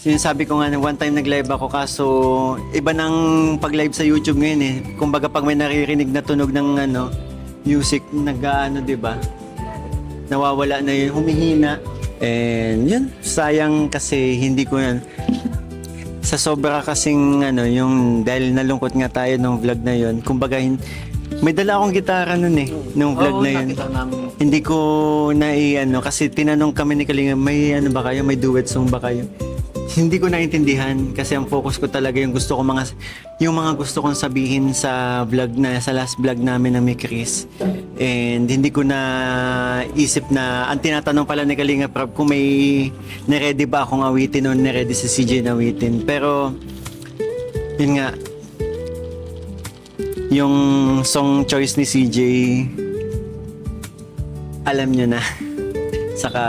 sinasabi ko nga one time nag-live ako kaso iba ng pag-live sa YouTube ngayon eh. Kumbaga pag may naririnig na tunog ng music, diba? Nawawala na yun, humihina. And yun, sayang kasi hindi ko yan. Sa sobra kasing yung dahil nalungkot nga tayo nung vlog na yun. Kumbaga may dala akong gitara nun eh, nung vlog na yun. Hindi ko kasi tinanong kami ni Kalinga, may ba kayo, may duet song ba kayo? Hindi ko naintindihan kasi ang focus ko talaga yung mga gusto kong sabihin sa last vlog namin ng Mikris. And hindi ko na isip na ang tinatanong pala ni Kalinga Prab kung may na-ready ba akong awitin o na-ready si CJ na awitin. Pero yun nga, yung song choice ni CJ, alam nyo na. Saka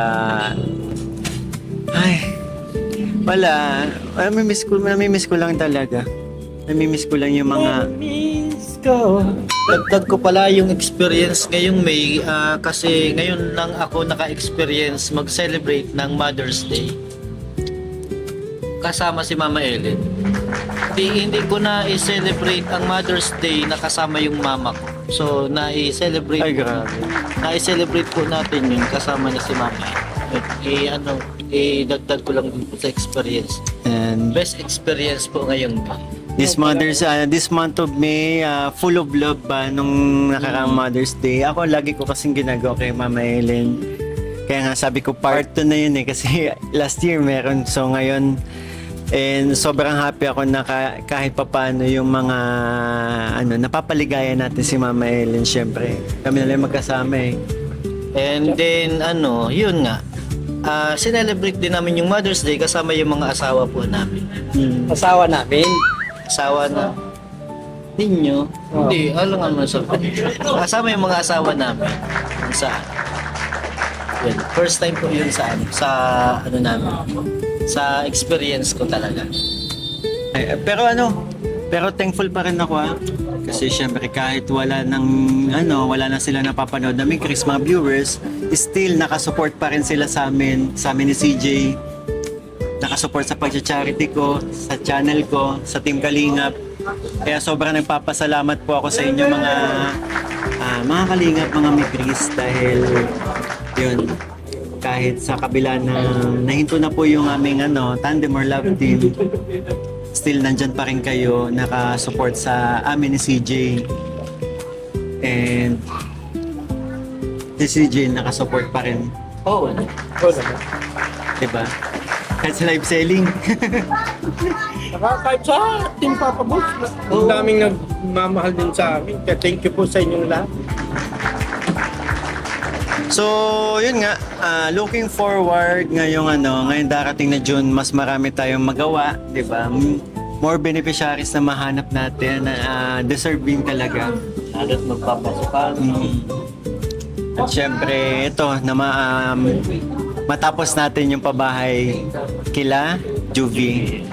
wala. Namimiss ko lang talaga. Namimiss ko lang yung mga... Dagdag ko pala yung experience ngayong May kasi ngayon lang ako naka-experience mag-celebrate ng Mother's Day kasama si Mama Ellen. Hindi ko na i-celebrate ang Mother's Day na kasama yung mama ko. So na-i-celebrate na-i-celebrate po natin yun kasama ni si Mama. Dagdag ko lang din po sa experience. And Best experience po ngayong May. this month of May, full of love ba nung nakaraang Mother's Day. Ako lagi ko kasing ginagawa kay Mama Ellen. Kaya nga sabi ko part 2 na yun eh kasi last year meron. So ngayon, and sobrang happy ako na kahit papano yung mga napapaligaya natin si Mama Ellen. Syempre, kami na lang magkasama eh. And then yun nga. Sinelebrate din namin yung Mother's Day kasama yung mga asawa po namin. Asawa namin. Asawa na ninyo? Hindi, alam naman sa kasama yung mga asawa namin. Saan? Yun. First time po yun sa namin. Sa experience ko talaga. Pero thankful pa rin ako kasi syempre kahit wala na sila napapanood na Mikris, mga viewers, still nakasupport pa rin sila sa amin ni CJ. Nakasupport sa pag-charity ko, sa channel ko, sa Team Kalingap. Kaya sobrang nagpapasalamat po ako sa inyo mga Kalingap, mga Mikris dahil yun, kahit sa kabila na nahinto na po yung aming tandem or love team, still nandyan pa rin kayo nakasupport sa amin ni CJ. And si CJ nakasupport pa rin. Oo. Diba? Kahit sa live selling. Kahit sa Team Papa Boss, ang daming nagmamahal din sa amin. Kaya thank you po sa inyong lahat. So, yun nga, looking forward ngayong ngayong darating na June, mas marami tayong magawa, 'di ba? More beneficiaries na mahanap natin na deserving talaga. Lalo't magpapasukan. At syempre, ito, na matapos natin yung pabahay kila Juvie.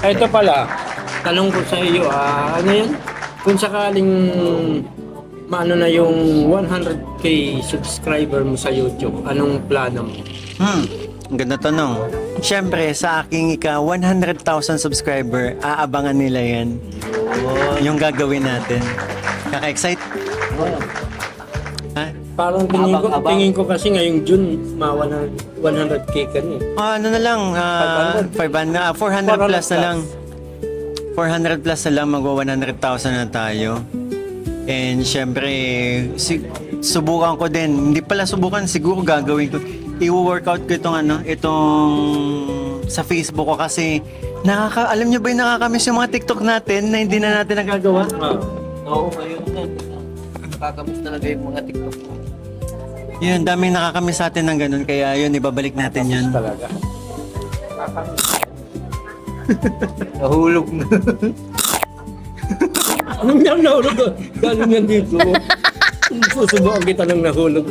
Ito pala, tanong ko sa iyo, ano yan? Kung sakaling maano na yung 100k subscriber mo sa YouTube, anong plano mo? Ang ganda tanong. Syempre, sa aking 100,000 subscriber, aabangan nila yan. Yung gagawin natin. Kaka-excite? Ha? Parang tingin ko kasi ngayong June, 100k ka na eh. Ano na lang, 400 plus na lang. 400 plus na lang, magwa 100,000 na tayo. And syempre, subukan ko din. Hindi pala subukan, siguro gagawin ko. I-workout ko itong sa Facebook ko kasi alam niyo ba yung nakakamiss yung mga TikTok natin na hindi na natin nagagawa? Oo, ngayon na. Nakakamiss talaga yung mga TikTok mo. Yun, daming nakakamiss sa atin ng ganun. Kaya yun, ibabalik natin yun. Talaga. Nahulog na. Anong nang nahulog ko? Galing yan dito. Susubukan kita ng nahulog.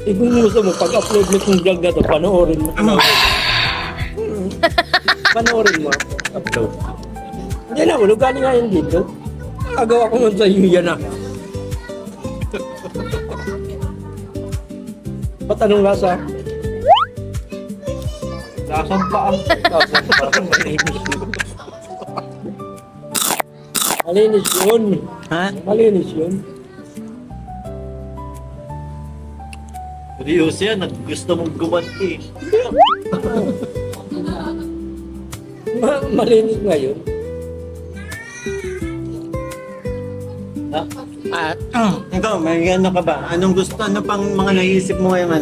Kung gusto mo, pag-upload mo itong vlog na ito, panoorin mo. Panoorin mo. Upload. Hindi nahulog. Galing nga yan dito. Agawa ko man sa iyo yan ah. Ba't anong lasa? Sasampaan. Malinis yun. Ha? Malinis yun. Seryoso yan, gusto mong gumanti. Malinis nga yun. Ikaw, may ano ka ba? Anong gusto? Ano pang mga naisip mo ngayong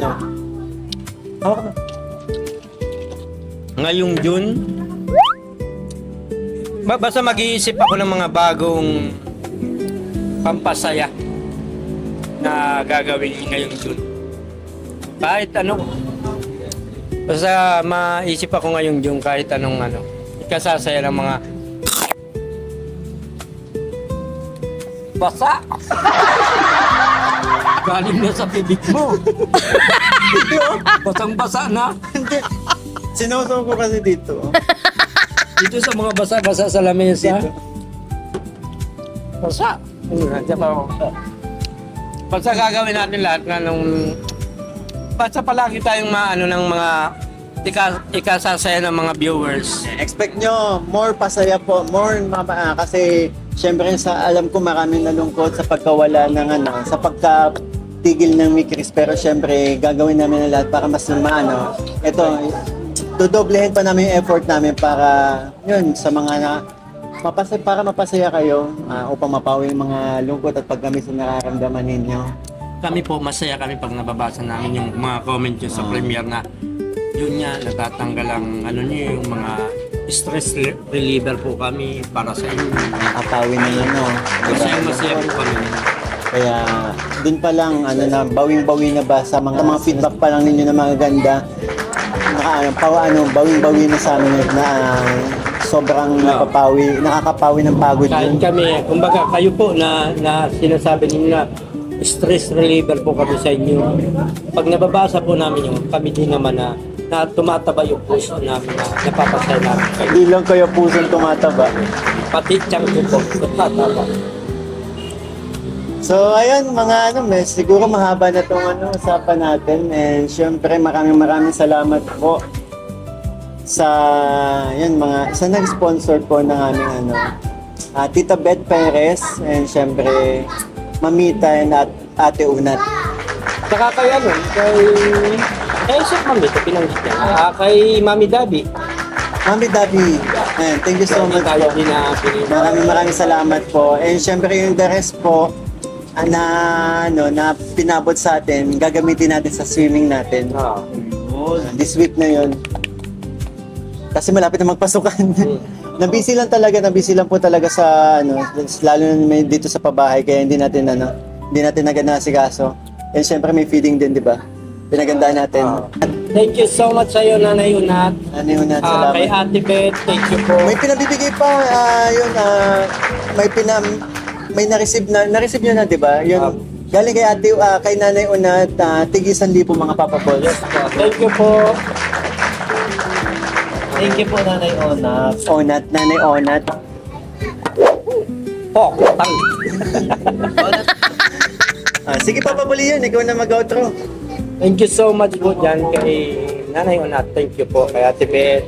Hawak na. Ngayong June, basta mag-iisip ako ng mga bagong pampasaya na gagawin ngayong June. Kahit ano, basta maisip ako ngayong June kahit anong ikasasaya ng mga basa. Galing na sa bibig mo. Basang-basa na. Sinuso ko kasi dito. Dito sa mga basa-basa sa lamesa. Basa. Basta gagawin natin lahat na nung... Basta palagi tayong ng mga ikasasaya ng mga viewers. Expect nyo, more pasaya po, kasi syempre alam ko maraming nalungkot sa pagkawala ng sa pagkatigil ng Mikris, pero syempre gagawin namin ang lahat para mas ito, dodoblehin pa namin yung effort namin para yun, sa mga para mapasaya kayo, upang mapawi yung mga lungkot at pagkamis na nararamdaman ninyo. Kami po, masaya kami pag nababasa namin yung mga comment nyo sa premiere na yun nga, natatanggal ang yung mga stress reliever po kami para sa inyo. Nakakawi na yun, no? Masaya po kami. Kaya dun pa lang na bawing-bawi na ba sa mga feedback pa lang ninyo na mga ganda. Bawing-bawi na sa amin na sobrang nakakapawi ng pagod Kahit yun. kami, kumbaga kayo po na sinasabi ninyo na stress reliever po kami sa inyo. Pag nababasa po namin yung kami din naman na tumataba yung puso namin na napapasaya namin. Hindi lang kayo pusong tumataba. Pati tiyang ko po, tumataba. So ayun mga siguro mahaba na itong usapan natin, and syempre maraming salamat po sa sa nag-sponsor po ng aming Tita Beth Perez, and syempre Mamita at Ate Unat. Saka kay sa Mami, ito pinanggit niya. Kay Mami Dabi. Mami Dabi, thank you so much po. Maraming salamat po. And syempre yung the rest po na pinabot sa atin, gagamitin natin sa swimming natin. This week na yun. Kasi malapit na magpasukan. Nabisi lang po talaga sa lalo na dito sa pabahay, kaya hindi natin nagana si kaso. And syempre may feeding din, di ba? pinagandaan natin. Thank you so much sa iyo, Nanay Unat. Ano yun natin, salamat. Kay Ate Beth, thank you po. May pinabibigay pa, may na-receive nyo na, di ba? Yun, galing kay ate, kay Nanay Unat, tig 1,000 mga Papa Paul. Thank you po. Thank you po, Nanay Onat. Onat, Nanay Onat. Po, tang. Sige Papa Paul yun, ikaw na mag-outro. Thank you so much po dyan kay Nanay Unat. Thank you po kay Ate Beth,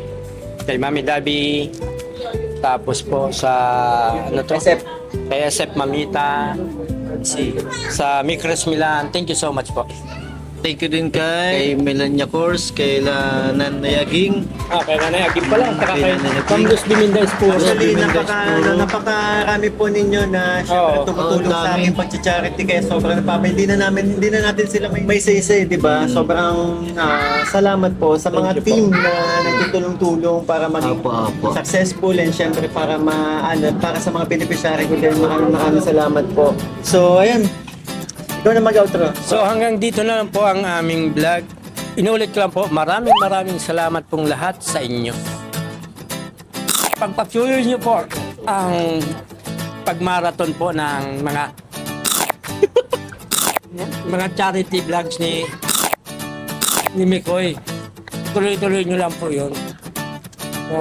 kay Mami Dabi, tapos po sa ano to? SF. Kay SF Mamita, sa Micros Milan. Thank you so much po. Thank you din kay Melania Kors, kay Nanay Aging. Kay Nanay Agim pala, saka Kay kay Nanay Agim. Ma'am Luz Biminday Puro. Actually, napakarami po ninyo na syempre tumutulong sa aking pag-charity kaya sobrang hindi na natin sila may say-say, di ba? Sobrang salamat po sa mga team na nagtutulong-tulong para maging Apo. successful and syempre para para sa mga beneficiary ko din maraming salamat po. So, ayun. Ikaw na mag-outro. So hanggang dito na lang po ang aming vlog. Inulit ko lang po, maraming salamat pong lahat sa inyo. Pagpatuloy niyo po ang pagmarathon po ng mga charity vlogs ni Mikoy. Tuloy-tuloy niyo lang po yun. So,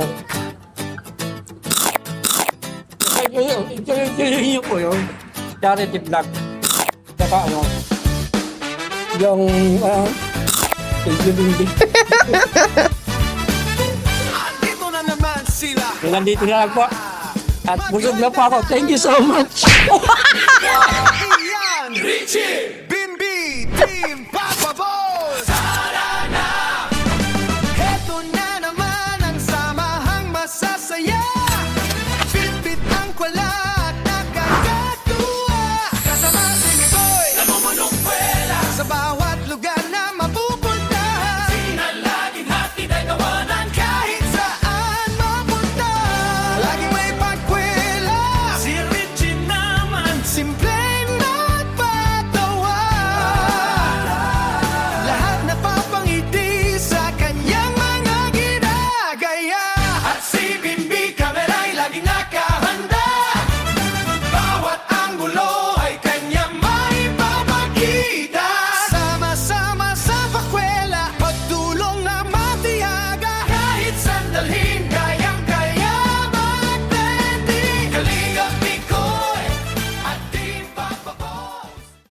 tuloy-tuloy niyo po yun. Charity vlog. Saka ano, yung Dito na naman sila. nandito na lang po. At busog na po ako. Thank you so much. Ian Richie.